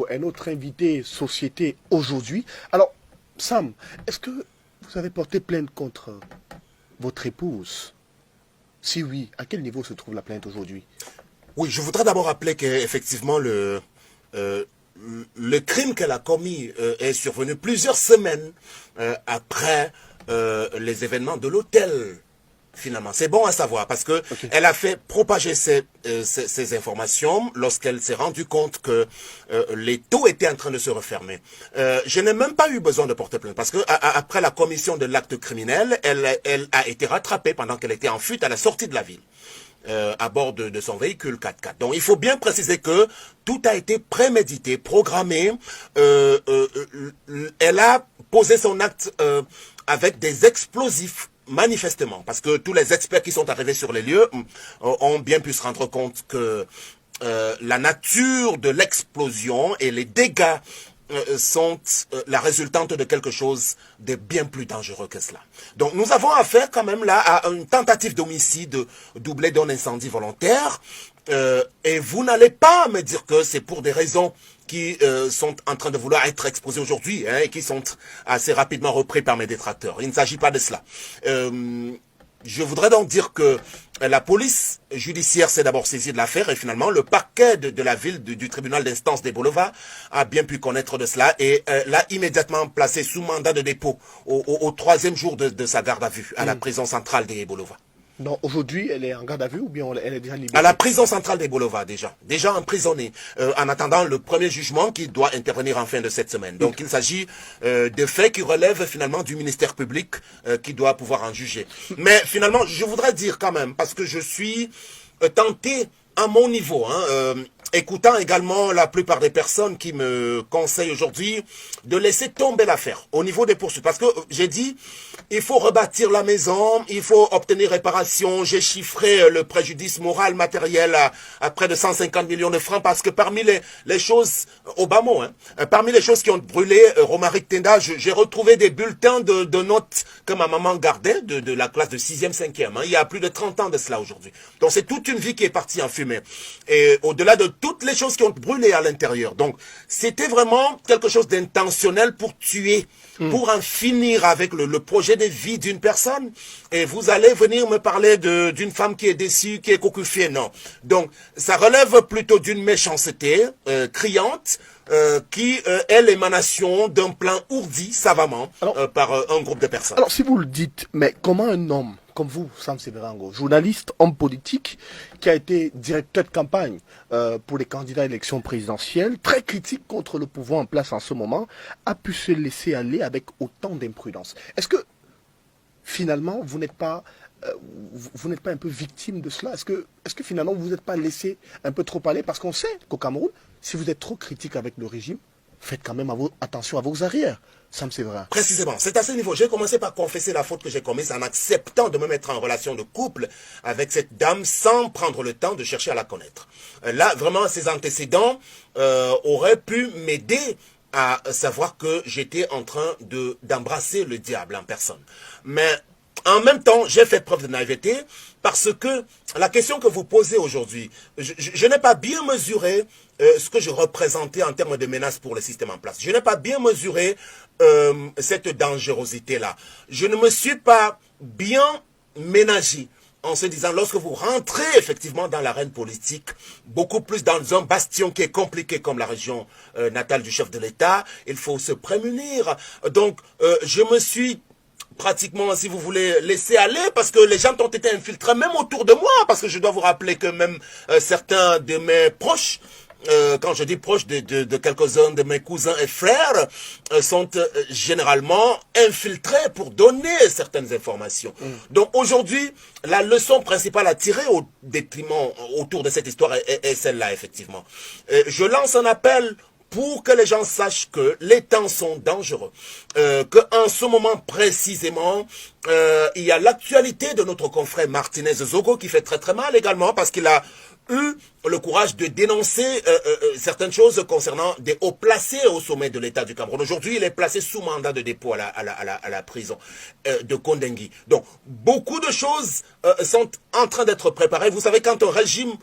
Un autre invité société aujourd'hui. Alors, Sam, est-ce que vous avez porté plainte contre votre épouse? Si oui, à quel niveau se trouve la plainte aujourd'hui? Oui, je voudrais d'abord rappeler qu'effectivement euh, le crime qu'elle a commis est survenu plusieurs semaines après les événements de l'hôtel. Finalement, c'est bon à savoir parce que elle a fait propager ces informations lorsqu'elle s'est rendue compte que les taux étaient en train de se refermer. Je n'ai même pas eu besoin de porter plainte parce que après la commission de l'acte criminel, elle a été rattrapée pendant qu'elle était en fuite à la sortie de la ville. À bord de son véhicule 4x4. Donc il faut bien préciser que tout a été prémédité, programmé. Elle a posé son acte avec des explosifs manifestement, parce que tous les experts qui sont arrivés sur les lieux ont bien pu se rendre compte que la nature de l'explosion et les dégâts sont la résultante de quelque chose de bien plus dangereux que cela. Donc nous avons affaire quand même là à une tentative d'homicide doublée d'un incendie volontaire et vous n'allez pas me dire que c'est pour des raisons qui sont en train de vouloir être exposées aujourd'hui et qui sont assez rapidement repris par mes détracteurs. Il ne s'agit pas de cela. Je voudrais donc dire que la police judiciaire s'est d'abord saisie de l'affaire et finalement le parquet de la ville du tribunal d'instance des Bolova a bien pu connaître de cela et l'a immédiatement placé sous mandat de dépôt au troisième jour de sa garde à vue à la prison centrale des Bolova. Donc aujourd'hui, elle est en garde à vue ou bien elle est déjà libérée? À la prison centrale des Bolova déjà emprisonnée, en attendant le premier jugement qui doit intervenir en fin de cette semaine. Donc il s'agit de faits qui relèvent finalement du ministère public qui doit pouvoir en juger. Mais finalement, je voudrais dire quand même, parce que je suis tenté à mon niveau, écoutant également la plupart des personnes qui me conseillent aujourd'hui de laisser tomber l'affaire au niveau des poursuites. Parce que j'ai dit, il faut rebâtir la maison, il faut obtenir réparation. J'ai chiffré le préjudice moral, matériel à près de 150 millions de francs parce que parmi les choses, au bas mot, parmi les choses qui ont brûlé, Romaric Tenda, j'ai retrouvé des bulletins de notes que ma maman gardait de la classe de 6e, 5e. Il y a plus de 30 ans de cela aujourd'hui. Donc c'est toute une vie qui est partie en fumée. Et au-delà de toutes les choses qui ont brûlé à l'intérieur. Donc, c'était vraiment quelque chose d'intentionnel pour tuer, pour en finir avec le projet de vie d'une personne. Et vous allez venir me parler d'une femme qui est déçue, qui est cocufiée. Non. Donc, ça relève plutôt d'une méchanceté criante qui est l'émanation d'un plan ourdi savamment par un groupe de personnes. Alors, si vous le dites, mais comment un homme comme vous, Sam Severango, journaliste, homme politique, qui a été directeur de campagne pour les candidats à l'élection présidentielle, très critique contre le pouvoir en place en ce moment, a pu se laisser aller avec autant d'imprudence? Est-ce que, finalement, vous n'êtes pas un peu victime de cela? Est-ce que finalement, vous n'êtes pas laissé un peu trop aller? Parce qu'on sait qu'au Cameroun, si vous êtes trop critique avec le régime, faites quand même attention à vos arrières. Sam Séverin. Précisément, c'est à ce niveau. J'ai commencé par confesser la faute que j'ai commise en acceptant de me mettre en relation de couple avec cette dame sans prendre le temps de chercher à la connaître. Là, vraiment, ses antécédents auraient pu m'aider à savoir que j'étais en train d'embrasser le diable en personne. Mais en même temps, j'ai fait preuve de naïveté parce que la question que vous posez aujourd'hui, je n'ai pas bien mesuré ce que je représentais en termes de menaces pour le système en place. Je n'ai pas bien mesuré cette dangerosité-là. Je ne me suis pas bien ménagé en se disant, lorsque vous rentrez effectivement dans l'arène politique, beaucoup plus dans un bastion qui est compliqué comme la région natale du chef de l'État, il faut se prémunir. Donc, je me suis pratiquement, si vous voulez, laisser aller parce que les gens ont été infiltrés même autour de moi, parce que je dois vous rappeler que même certains de mes proches, quand je dis proches de quelques-uns de mes cousins et frères, sont généralement infiltrés pour donner certaines informations. Donc aujourd'hui, la leçon principale à tirer au détriment autour de cette histoire est celle-là, effectivement. Je lance un appel pour que les gens sachent que les temps sont dangereux, qu'en ce moment précisément, il y a l'actualité de notre confrère Martinez Zogo qui fait très très mal également parce qu'il a eu le courage de dénoncer certaines choses concernant des hauts placés au sommet de l'État du Cameroun. Aujourd'hui, il est placé sous mandat de dépôt à la prison de Kondengui. Donc, beaucoup de choses sont en train d'être préparées. Vous savez, quand un régime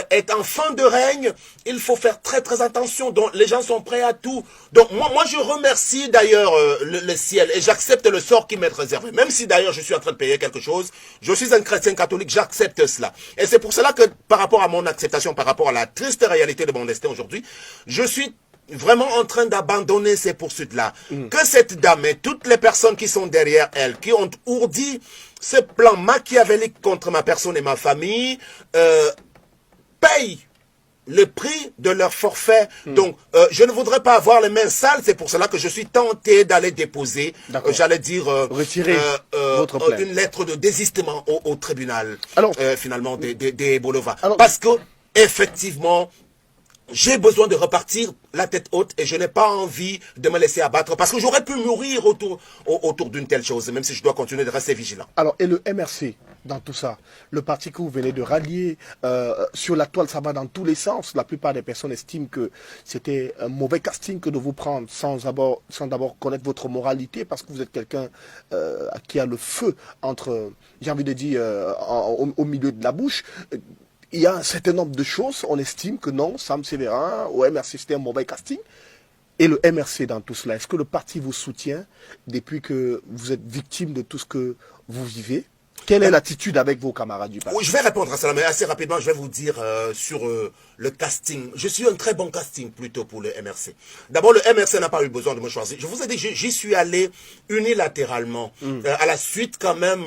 est en fin de règne, il faut faire très très attention. Donc, les gens sont prêts à tout. Donc, moi je remercie d'ailleurs le ciel et j'accepte le sort qui m'est réservé. Même si d'ailleurs je suis en train de payer quelque chose, je suis un chrétien catholique, j'accepte cela. Et c'est pour cela que par rapport à mon acceptation, par rapport à la triste réalité de mon destin aujourd'hui, je suis vraiment en train d'abandonner ces poursuites-là. Que cette dame et toutes les personnes qui sont derrière elle, qui ont ourdi ce plan machiavélique contre ma personne et ma famille, payent le prix de leur forfait. Donc, je ne voudrais pas avoir les mains sales. C'est pour cela que je suis tenté d'aller déposer, j'allais dire, retirer votre plainte, une lettre de désistement au tribunal, alors, finalement, des Bolova. Parce que, effectivement, j'ai besoin de repartir la tête haute et je n'ai pas envie de me laisser abattre parce que j'aurais pu mourir autour d'une telle chose, même si je dois continuer de rester vigilant. Alors, et le MRC dans tout ça, le parti que vous venez de rallier, sur la toile, ça va dans tous les sens. La plupart des personnes estiment que c'était un mauvais casting que de vous prendre sans d'abord connaître votre moralité, parce que vous êtes quelqu'un qui a le feu entre, j'ai envie de dire, au milieu de la bouche. Il y a un certain nombre de choses, on estime que non, Sam Sévérin, au MRC, c'était un mauvais casting. Et le MRC dans tout cela, est-ce que le parti vous soutient depuis que vous êtes victime de tout ce que vous vivez? Quelle est l'attitude avec vos camarades du parti? Oui, je vais répondre à cela, mais assez rapidement, je vais vous dire sur le casting. Je suis un très bon casting plutôt pour le MRC. D'abord, le MRC n'a pas eu besoin de me choisir. Je vous ai dit, j'y suis allé unilatéralement, à la suite quand même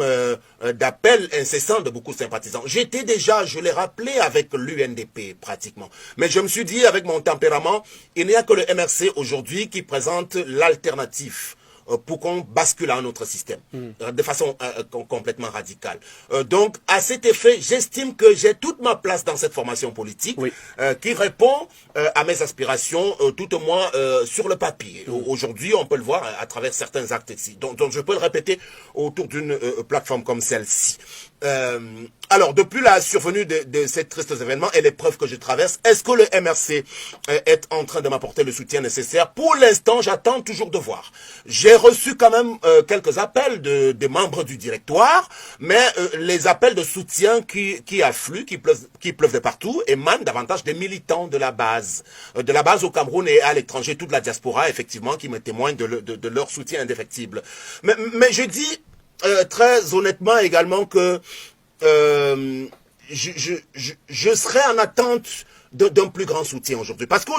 d'appels incessants de beaucoup de sympathisants. J'étais déjà, je l'ai rappelé, avec l'UNDP pratiquement. Mais je me suis dit, avec mon tempérament, il n'y a que le MRC aujourd'hui qui présente l'alternative pour qu'on bascule à un autre système, de façon complètement radicale. Donc, à cet effet, j'estime que j'ai toute ma place dans cette formation politique, qui répond à mes aspirations, tout au moins sur le papier. Aujourd'hui, on peut le voir à travers certains actes ici. Donc je peux le répéter autour d'une plateforme comme celle-ci. Alors, depuis la survenue de ces tristes événements et les preuves que je traverse, est-ce que le MRC est en train de m'apporter le soutien nécessaire? Pour l'instant, j'attends toujours de voir. J'ai reçu quand même quelques appels de membres du directoire, mais les appels de soutien qui affluent, qui pleuvent de partout, émanent davantage des militants de la base au Cameroun et à l'étranger, toute la diaspora, effectivement, qui me témoignent de leur soutien indéfectible. Mais je dis très honnêtement également que je serai en attente d'un plus grand soutien aujourd'hui. Parce que,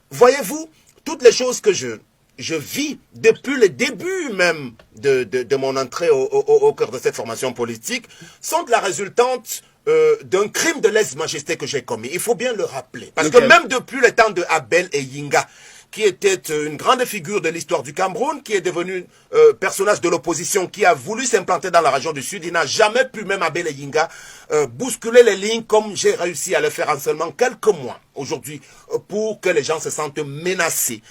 voyez-vous, toutes les choses que je vis depuis le début même de mon entrée au cœur de cette formation politique sont la résultante d'un crime de lèse-majesté que j'ai commis. Il faut bien le rappeler. Parce que même depuis le temps de Abel et Yinga, qui était une grande figure de l'histoire du Cameroun, qui est devenu personnage de l'opposition, qui a voulu s'implanter dans la région du Sud. Il n'a jamais pu, même Abel et Yinga, bousculer les lignes comme j'ai réussi à le faire en seulement quelques mois aujourd'hui, pour que les gens se sentent menacés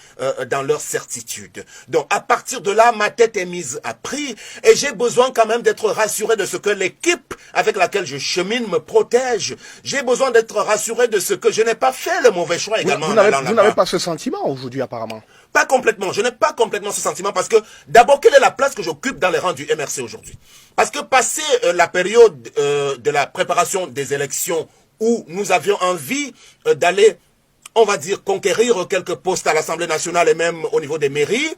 dans leur certitude. Donc, à partir de là, ma tête est mise à prix et j'ai besoin quand même d'être rassuré de ce que l'équipe avec laquelle je chemine me protège. J'ai besoin d'être rassuré de ce que je n'ai pas fait le mauvais choix également. Vous n'avez pas ce sentiment aujourd'hui, apparemment? Pas complètement. Je n'ai pas complètement ce sentiment parce que, d'abord, quelle est la place que j'occupe dans les rangs du MRC aujourd'hui? Parce que passé la période de la préparation des élections où nous avions envie d'aller, on va dire, conquérir quelques postes à l'Assemblée nationale et même au niveau des mairies,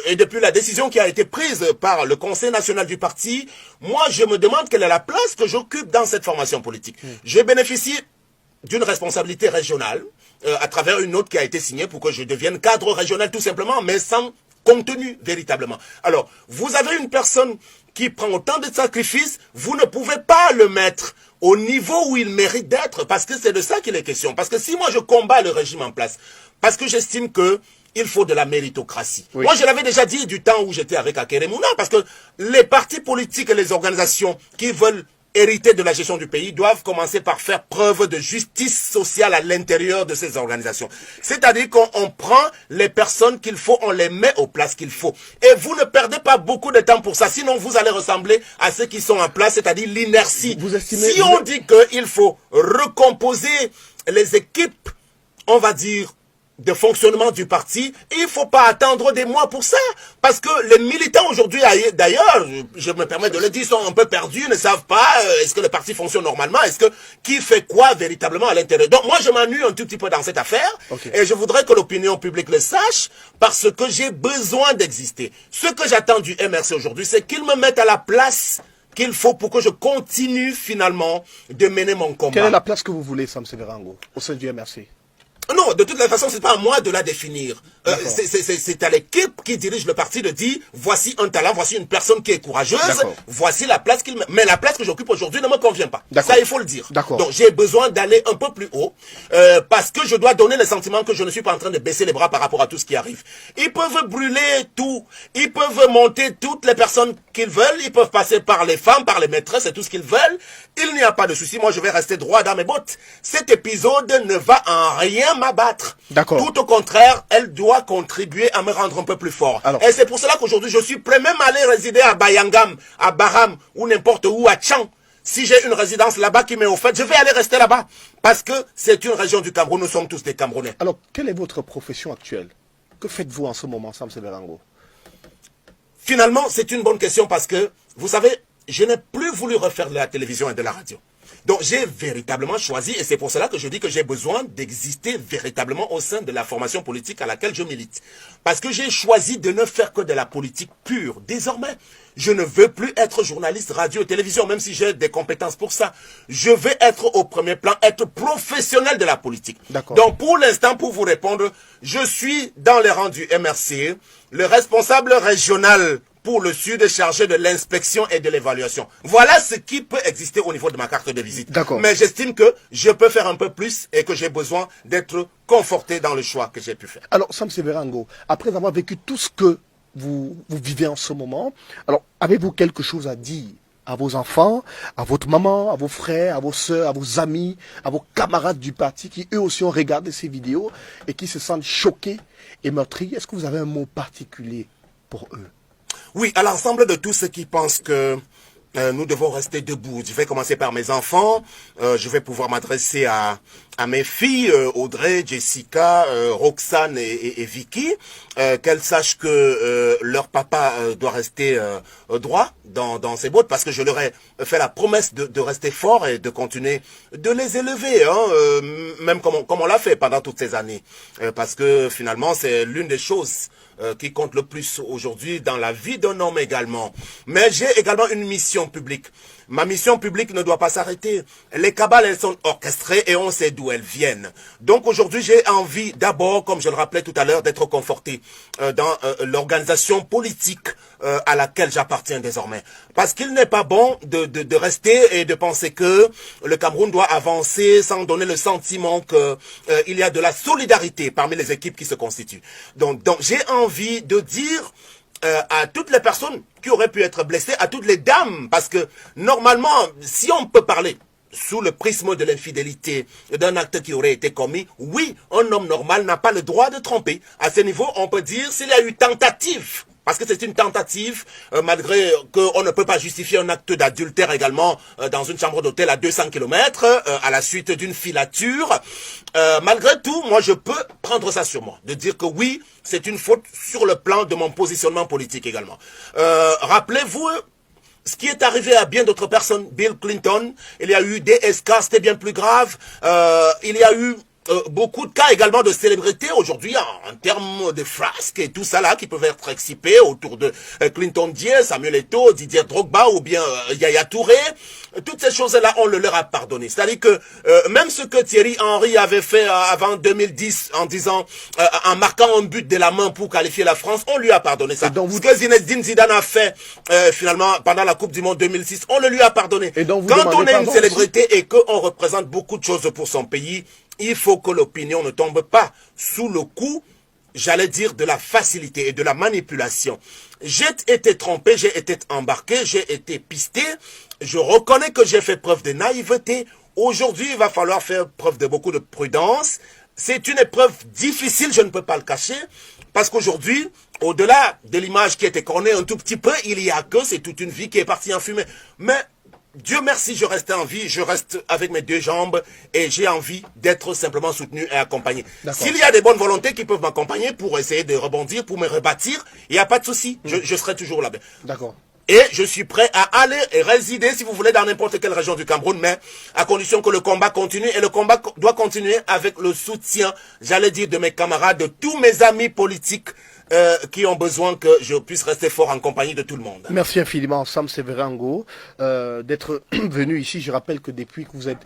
et depuis la décision qui a été prise par le Conseil national du parti, moi, je me demande quelle est la place que j'occupe dans cette formation politique. J'ai bénéficié d'une responsabilité régionale, à travers une note qui a été signée pour que je devienne cadre régional tout simplement, mais sans contenu véritablement. Alors, vous avez une personne qui prend autant de sacrifices, vous ne pouvez pas le mettre au niveau où il mérite d'être, parce que c'est de ça qu'il est question. Parce que si moi je combats le régime en place, parce que j'estime que il faut de la méritocratie. Oui. Moi, je l'avais déjà dit du temps où j'étais avec Akeremouna, parce que les partis politiques et les organisations qui veulent hériter de la gestion du pays doivent commencer par faire preuve de justice sociale à l'intérieur de ces organisations. C'est-à-dire qu'on prend les personnes qu'il faut, on les met aux places qu'il faut. Et vous ne perdez pas beaucoup de temps pour ça, sinon vous allez ressembler à ceux qui sont en place, c'est-à-dire l'inertie. Si on dit qu'il faut recomposer les équipes, on va dire, de fonctionnement du parti, il ne faut pas attendre des mois pour ça. Parce que les militants aujourd'hui, d'ailleurs, je me permets de le dire, sont un peu perdus, ne savent pas est-ce que le parti fonctionne normalement, est-ce que qui fait quoi véritablement à l'intérieur. Donc moi je m'ennuie un tout petit peu dans cette affaire, et je voudrais que l'opinion publique le sache, parce que j'ai besoin d'exister. Ce que j'attends du MRC aujourd'hui, c'est qu'il me mette à la place qu'il faut pour que je continue finalement de mener mon combat. Quelle est la place que vous voulez, Sam Severango, au sein du MRC? Non, de toute façon, c'est pas à moi de la définir. C'est à l'équipe qui dirige le parti de dire, voici un talent, voici une personne qui est courageuse, voici la place qu'il met. Mais la place que j'occupe aujourd'hui ne me convient pas. Ça, il faut le dire. Donc, j'ai besoin d'aller un peu plus haut, parce que je dois donner le sentiment que je ne suis pas en train de baisser les bras par rapport à tout ce qui arrive. Ils peuvent brûler tout. Ils peuvent monter toutes les personnes qu'ils veulent. Ils peuvent passer par les femmes, par les maîtresses et tout ce qu'ils veulent. Il n'y a pas de souci. Moi, je vais rester droit dans mes bottes. Cet épisode ne va en rien m'abattre. Tout au contraire, elle doit contribuer à me rendre un peu plus fort. Et c'est pour cela qu'aujourd'hui, je suis prêt même à aller résider à Bayangam, à Baham, ou n'importe où, à Tchang. Si j'ai une résidence là-bas qui m'est offerte, je vais aller rester là-bas. Parce que c'est une région du Cameroun, nous sommes tous des Camerounais. Alors, quelle est votre profession actuelle? Que faites-vous en ce moment, Sam Severango? Finalement, c'est une bonne question parce que, vous savez, je n'ai plus voulu refaire de la télévision et de la radio. Donc j'ai véritablement choisi, et c'est pour cela que je dis que j'ai besoin d'exister véritablement au sein de la formation politique à laquelle je milite. Parce que j'ai choisi de ne faire que de la politique pure. Désormais, je ne veux plus être journaliste radio et télévision, même si j'ai des compétences pour ça. Je veux être au premier plan, être professionnel de la politique. Donc pour l'instant, pour vous répondre, je suis dans les rangs du MRC, le responsable régional pour le Sud chargé de l'inspection et de l'évaluation. Voilà ce qui peut exister au niveau de ma carte de visite. Mais j'estime que je peux faire un peu plus et que j'ai besoin d'être conforté dans le choix que j'ai pu faire. Alors, Sam Severango, après avoir vécu tout ce que vous vivez en ce moment, alors avez-vous quelque chose à dire à vos enfants, à votre maman, à vos frères, à vos sœurs, à vos amis, à vos camarades du parti qui eux aussi ont regardé ces vidéos et qui se sentent choqués et meurtris? Est-ce que vous avez un mot particulier pour eux? Oui, à l'ensemble de tous ceux qui pensent que nous devons rester debout. Je vais commencer par mes enfants. Je vais pouvoir m'adresser à mes filles, Audrey, Jessica, Roxane et Vicky, qu'elles sachent que leur papa doit rester droit dans ses bottes, parce que je leur ai fait la promesse de rester fort et de continuer de les élever, même comme on l'a fait pendant toutes ces années. Parce que finalement, c'est l'une des choses qui compte le plus aujourd'hui dans la vie d'un homme également. Mais j'ai également une mission publique. Ma mission publique ne doit pas s'arrêter. Les cabales, elles sont orchestrées et on sait d'où elles viennent. Donc aujourd'hui, j'ai envie d'abord, comme je le rappelais tout à l'heure, d'être conforté dans l'organisation politique à laquelle j'appartiens désormais. Parce qu'il n'est pas bon de rester et de penser que le Cameroun doit avancer sans donner le sentiment qu'il y a de la solidarité parmi les équipes qui se constituent. Donc j'ai envie de dire à toutes les personnes qui auraient pu être blessées, à toutes les dames, parce que normalement, si on peut parler sous le prisme de l'infidélité d'un acte qui aurait été commis, oui, un homme normal n'a pas le droit de tromper. À ce niveau, on peut dire s'il y a eu tentative. Parce que c'est une tentative, malgré qu'on ne peut pas justifier un acte d'adultère également dans une chambre d'hôtel à 200 km, à la suite d'une filature. Malgré tout, moi je peux prendre ça sur moi, de dire que oui, c'est une faute sur le plan de mon positionnement politique également. Rappelez-vous ce qui est arrivé à bien d'autres personnes. Bill Clinton, il y a eu des SK, c'était bien plus grave. Il y a eu beaucoup de cas également de célébrités aujourd'hui en termes de frasques et tout ça là qui peuvent être excipés autour de Clinton Dier, Samuel Eto'o, Didier Drogba ou bien Yaya Touré. Toutes ces choses-là, on le leur a pardonné. C'est-à-dire que même ce que Thierry Henry avait fait avant 2010 en disant, en marquant un but de la main pour qualifier la France, on lui a pardonné ça. Ce que Zinedine Zidane a fait finalement pendant la Coupe du Monde 2006, on le lui a pardonné. Quand on est une célébrité et qu'on représente beaucoup de choses pour son pays, il faut que l'opinion ne tombe pas sous le coup, j'allais dire, de la facilité et de la manipulation. J'ai été trompé, j'ai été embarqué, j'ai été pisté. Je reconnais que j'ai fait preuve de naïveté. Aujourd'hui, il va falloir faire preuve de beaucoup de prudence. C'est une épreuve difficile, je ne peux pas le cacher, parce qu'aujourd'hui, au-delà de l'image qui était cornée un tout petit peu, il y a que c'est toute une vie qui est partie en fumée. Mais Dieu merci, je reste en vie, je reste avec mes deux jambes et j'ai envie d'être simplement soutenu et accompagné. S'il y a des bonnes volontés qui peuvent m'accompagner pour essayer de rebondir, pour me rebâtir, il n'y a pas de souci, je serai toujours là-bas. D'accord. Et je suis prêt à aller et résider, si vous voulez, dans n'importe quelle région du Cameroun, mais à condition que le combat continue. Et le combat doit continuer avec le soutien, j'allais dire, de mes camarades, de tous mes amis politiques qui ont besoin que je puisse rester fort en compagnie de tout le monde. Merci infiniment, Sam Severango, d'être venu ici. Je rappelle que depuis que vous êtes